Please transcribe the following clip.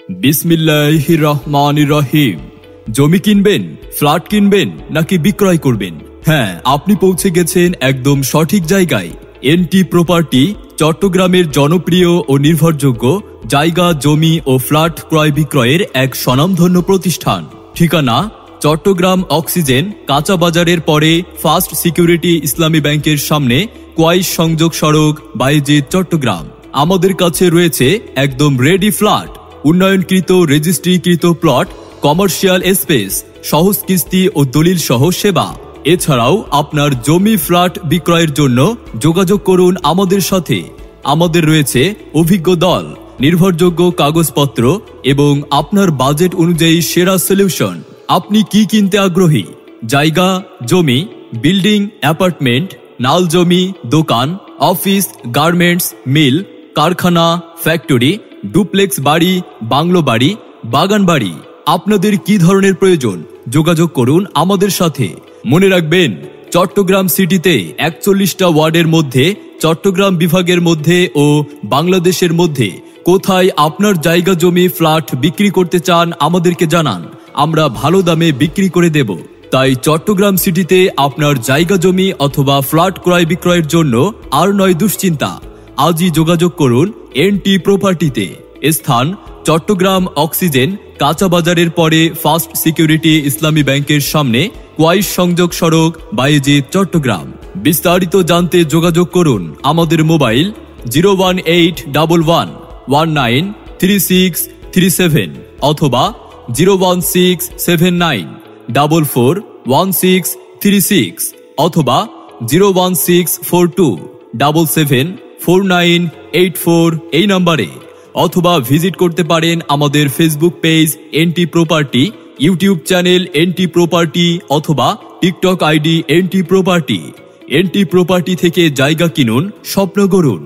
বিসমিল্লাহির রহমানির রহিম। জমি কিনবেন, ফ্ল্যাট কিনবেন নাকি বিক্রয় করবেন? হ্যাঁ, আপনি পৌঁছে গেছেন একদম সঠিক জায়গায়। এনটি প্রপার্টি চট্টগ্রামের জনপ্রিয় ও নির্ভরযোগ্য জায়গা, জমি ও ফ্ল্যাট ক্রয় বিক্রয়ের এক স্বনামধন্য প্রতিষ্ঠান। ঠিকানা: চট্টগ্রাম অক্সিজেন কাঁচা বাজারের পরে ফার্স্ট সিকিউরিটি ইসলামী ব্যাংকের সামনে, কোয়াইশ সংযোগ সড়ক, বায়েজিদ, চট্টগ্রাম। আমাদের কাছে রয়েছে একদম রেডি ফ্ল্যাট, উন্নয়নকৃত রেজিস্ট্রিকৃত প্লট, কমার্শিয়াল স্পেস, সহজ কিস্তি ও দলিল সহ সেবা। এছাড়াও আপনার জমি ফ্ল্যাট বিক্রয়ের জন্য যোগাযোগ করুন আমাদের সাথে। আমাদের রয়েছে অভিজ্ঞ দল, নির্ভরযোগ্য কাগজপত্র এবং আপনার বাজেট অনুযায়ী সেরা সলিউশন। আপনি কি কিনতে আগ্রহী? জায়গা, জমি, বিল্ডিং, অ্যাপার্টমেন্ট, নাল জমি, দোকান, অফিস, গার্মেন্টস, মিল, কারখানা, ফ্যাক্টরি, ডুপ্লেক্স বাড়ি, বাংলো বাড়ি, বাগান বাড়ি। আপনাদের কি ধরনের প্রয়োজন? যোগাযোগ করুন আমাদের সাথে। মনে রাখবেন, চট্টগ্রাম সিটিতে 41টা ওয়ার্ডের মধ্যে, চট্টগ্রাম বিভাগের মধ্যে ও বাংলাদেশের মধ্যে কোথায় আপনার জায়গা, জমি, ফ্ল্যাট বিক্রি করতে চান আমাদেরকে জানান। আমরা ভালো দামে বিক্রি করে দেব। তাই চট্টগ্রাম সিটিতে আপনার জায়গা, জমি অথবা ফ্ল্যাট ক্রয় বিক্রয়ের জন্য আর নয় দুশ্চিন্তা। আজই যোগাযোগ করুন এনটি প্রপার্টিতে। স্থান: চট্টগ্রাম অক্সিজেন কাঁচা বাজারের পরে ফার্স্ট সিকিউরিটি ইসলামী ব্যাংকের সামনে, কোয়াইশ সংযোগ সড়ক, বায়েজিদ, চট্টগ্রাম। বিস্তারিত জানতে যোগাযোগ করুন আমাদের মোবাইল 01811193637 অথবা 01679441636 অথবা 01642774984 এই নম্বরে, অথবা ভিজিট করতে পারেন আমাদের Facebook page NT property, YouTube channel NT property অথবা TikTok ID NT property. NT property থেকে জায়গা কিনুন, স্বপ্ন গড়ুন।